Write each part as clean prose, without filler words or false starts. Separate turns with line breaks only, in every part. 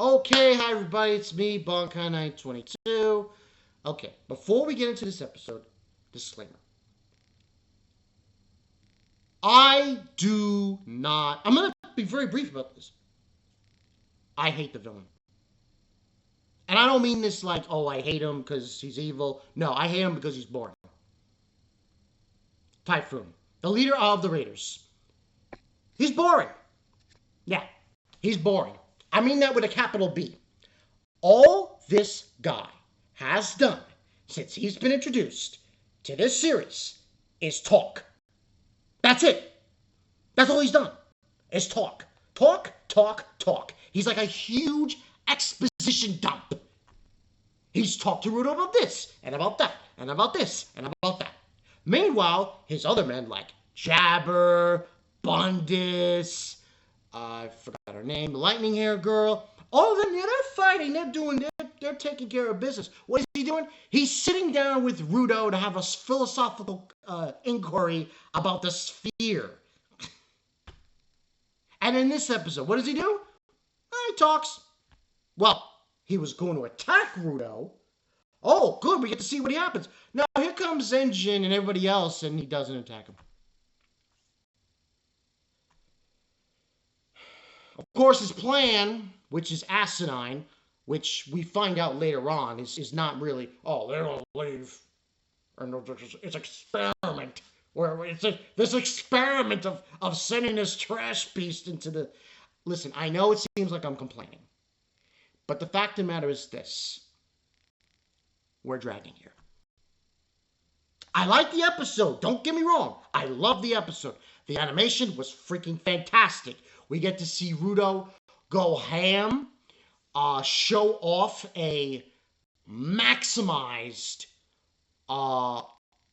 Okay, hi everybody, it's me, Bonkai922. Okay, before we get into this episode, disclaimer. I'm gonna be very brief about this. I hate the villain. And I don't mean this like, oh, I hate him because he's evil. No, I hate him because he's boring. Typhon, the leader of the Raiders. He's boring. Yeah, he's boring. I mean that with a capital B. All this guy has done since he's been introduced to this series is talk. That's it. That's all he's done is talk. Talk, talk, talk. He's like a huge exposition dump. He's talked to Rudo about this, and about that, and about this, and about that. Meanwhile, his other men like Jabber, Bundis, I forgot her name, the lightning hair girl, all of them, yeah, they're fighting, they're taking care of business. What is he doing? He's sitting down with Rudo to have a philosophical inquiry about the sphere. And in this episode, what does he do? He talks. Well, he was going to attack Rudo. Oh, good, we get to see what happens. Now, here comes Engine and everybody else, and he doesn't attack him. Of course, his plan, which is asinine, which we find out later on, is not really, oh, they don't leave. It's an experiment. Where it's this experiment of sending this trash beast into the... Listen, I know it seems like I'm complaining. But the fact of the matter is this. We're dragging here. I like the episode. Don't get me wrong. I love the episode. The animation was freaking fantastic. We get to see Rudo go ham, show off a maximized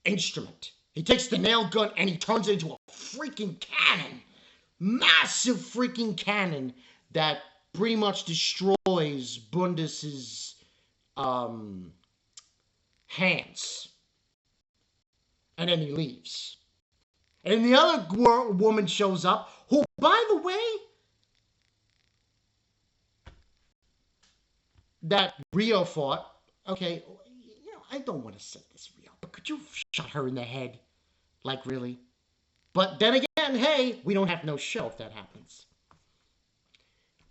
instrument. He takes the nail gun and he turns it into a freaking cannon. Massive freaking cannon that pretty much destroys Bundis's hands. And then he leaves. And the other woman shows up, who, by the way, that Rio fought. Okay, you know, I don't want to say this, Rio, but could you shot her in the head? Like, really? But then again, hey, we don't have no show if that happens.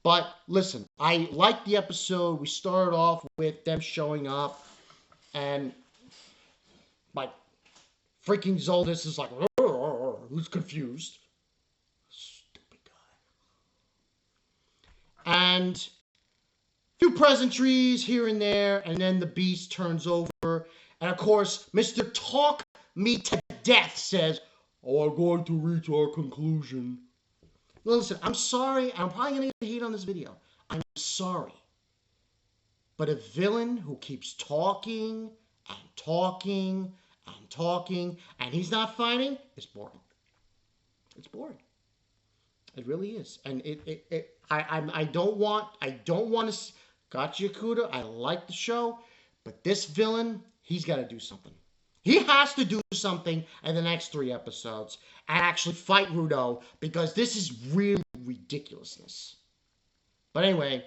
But listen, I like the episode. We started off with them showing up, and like freaking Zoldis is like, who's confused? Stupid guy. And a few pleasantries here and there, and then the beast turns over. And of course, Mr. Talk Me to Death says, oh, I'm going to reach our conclusion. Listen, I'm sorry. I'm probably going to get hate on this video. I'm sorry. But a villain who keeps talking and talking and talking and he's not fighting is boring. It's boring. It really is. And I don't want to... Gachiakuta, I like the show. But this villain, he's got to do something. He has to do something in the next 3 episodes and actually fight Rudo because this is really ridiculousness. But anyway,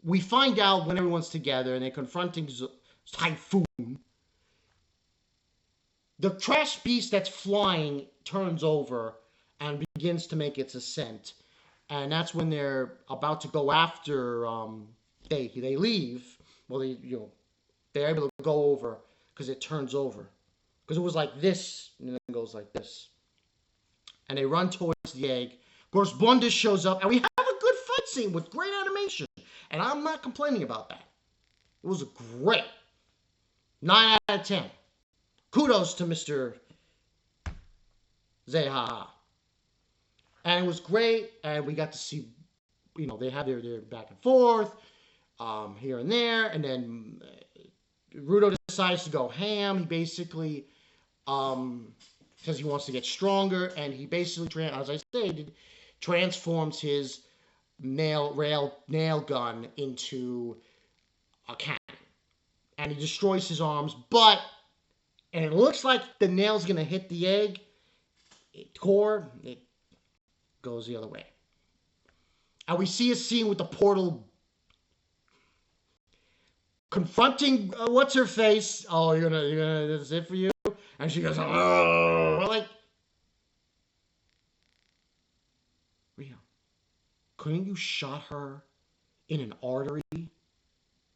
we find out when everyone's together and they're confronting Typhon. The trash beast that's flying turns over and begins to make its ascent. And that's when they're about to go after, they leave. Well, they're able to go over because it turns over. Because it was like this, and then it goes like this. And they run towards the egg. Of course, Bundis shows up, and we have a good fight scene with great animation. And I'm not complaining about that. It was great. 9 out of 10. Kudos to Mr. Zeha. And it was great, and we got to see, they have their back and forth, here and there, and then Rudo decides to go ham. He basically says he wants to get stronger, and he basically, as I stated, transforms his nail gun into a cannon. And he destroys his arms, and it looks like the nail's going to hit the egg core. It goes the other way. And we see a scene with the portal confronting what's her face. Oh, you're gonna, this is it for you? And she goes, oh, we're like, Rio, couldn't you shot her in an artery?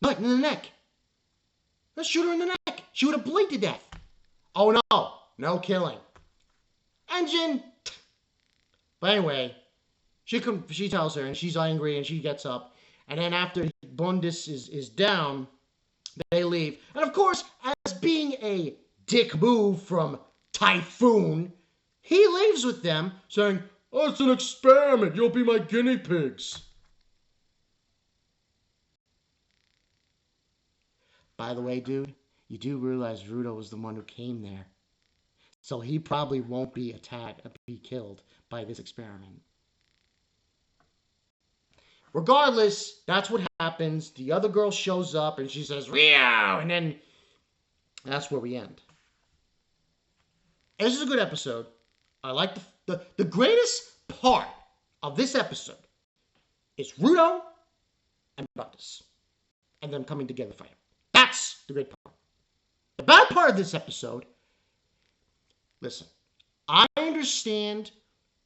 Like in the neck. Let's shoot her in the neck. She would have bleed to death. Oh no, no killing. Engine. But anyway, she tells her, and she's angry, and she gets up. And then after Bundis is down, they leave. And of course, as being a dick move from Typhon, he leaves with them, saying, oh, it's an experiment. You'll be my guinea pigs. By the way, dude, you do realize Rudo was the one who came there. So he probably won't be killed by this experiment. Regardless, that's what happens. The other girl shows up and she says, Rio! And then that's where we end. This is a good episode. I like the greatest part of this episode is Rudo and Bundis and them coming together for him. That's the great part. The bad part of this episode, listen, I understand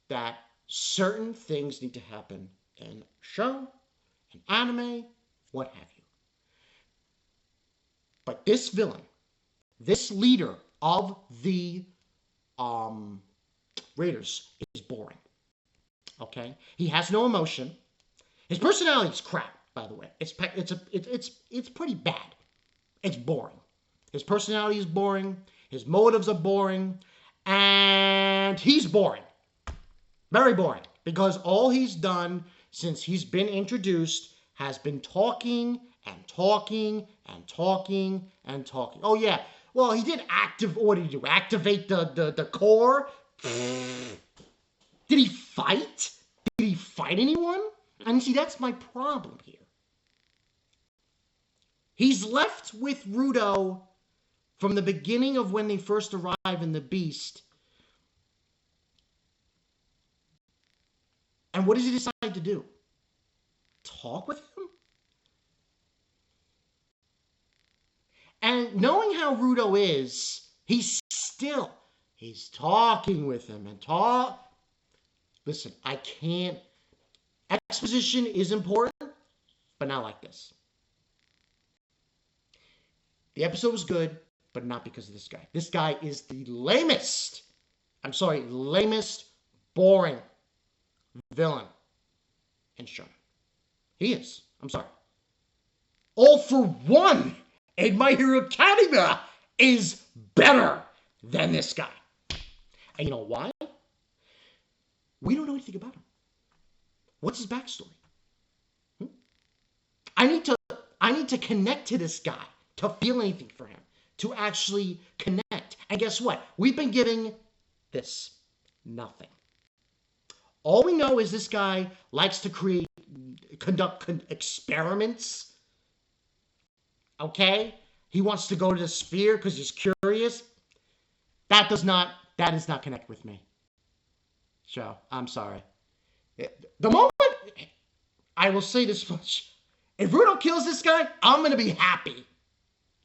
that certain things need to happen in show, in anime, what have you. But this villain, this leader of the Raiders is boring. Okay? He has no emotion. His personality is crap, by the way. It's pretty bad. It's boring. His personality is boring. His motives are boring. And he's boring. Very boring. Because all he's done since he's been introduced has been talking and talking and talking and talking. Oh, yeah. Well, he did what did he do? Activate the core? Did he fight? Did he fight anyone? And see, that's my problem here. He's left with Rudo from the beginning of when they first arrive in the Beast. And what does he decide to do? Talk with him? And knowing how Rudo is, he's talking with him and talk. Listen, I can't. Exposition is important, but not like this. The episode was good, but not because of this guy. This guy is the lamest. I'm sorry, lamest, boring villain in show. He is. I'm sorry. All for One in My Hero Academia is better than this guy. And you know why? We don't know anything about him. What's his backstory? I need to connect to this guy to feel anything for him, to actually connect. And guess what? We've been giving this nothing. All we know is this guy likes to conduct experiments. Okay? He wants to go to the sphere because he's curious. That does not connect with me. So, I'm sorry. The moment, I will say this much. If Rudo kills this guy, I'm going to be happy.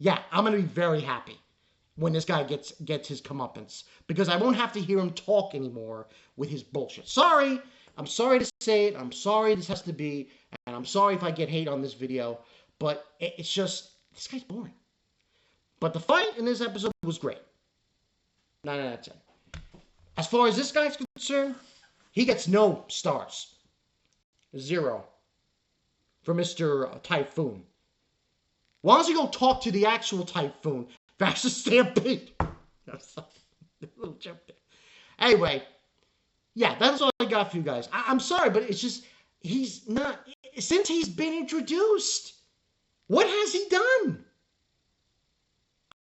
Yeah, I'm going to be very happy when this guy gets his comeuppance. Because I won't have to hear him talk anymore with his bullshit. Sorry. I'm sorry to say it. I'm sorry this has to be. And I'm sorry if I get hate on this video. But it's just, this guy's boring. But the fight in this episode was great. 9 out of 10. As far as this guy's concerned, he gets no stars. 0. For Mr. Typhon. Why don't you go talk to the actual Typhon? Versus Stampede. Little joke there. Anyway, yeah, that's all I got for you guys. I'm sorry, but it's just, he's not, since he's been introduced, what has he done?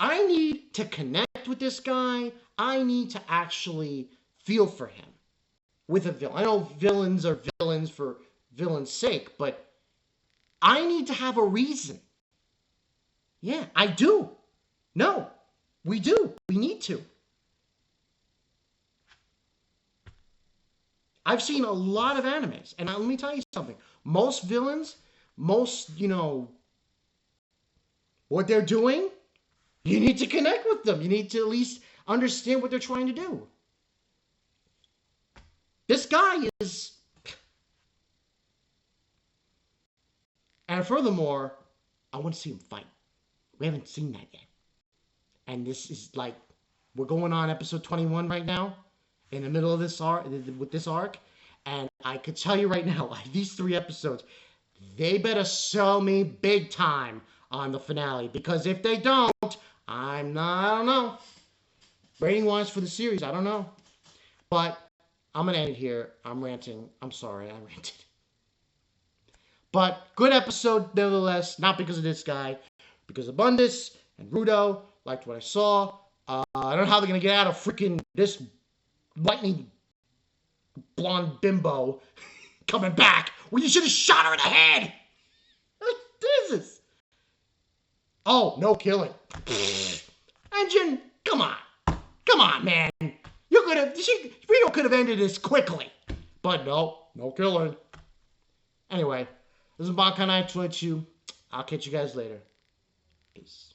I need to connect with this guy. I need to actually feel for him with a villain. I know villains are villains for villain's sake, but I need to have a reason. Yeah, I do. No, we do. We need to. I've seen a lot of animes, and let me tell you something. Most villains, what they're doing, you need to connect with them. You need to at least understand what they're trying to do. This guy is... And furthermore, I want to see him fight. We haven't seen that yet. And this is like, we're going on episode 21 right now, in the middle of this arc, with this arc. And I could tell you right now, these 3 episodes, they better sell me big time on the finale. Because if they don't, I don't know. Rating-wise for the series, I don't know. But I'm going to end it here. I'm ranting. I'm sorry, I ranted. But good episode, nevertheless. Not because of this guy. Because of Bundis and Rudo. Liked what I saw. I don't know how they're going to get out of freaking this lightning blonde bimbo coming back. Well, you should have shot her in the head. What is this? Oh, no killing. Engine, come on. Come on, man. Rito could have ended this quickly. But no killing. Anyway, this is Bankai 922. I'll catch you guys later. Peace.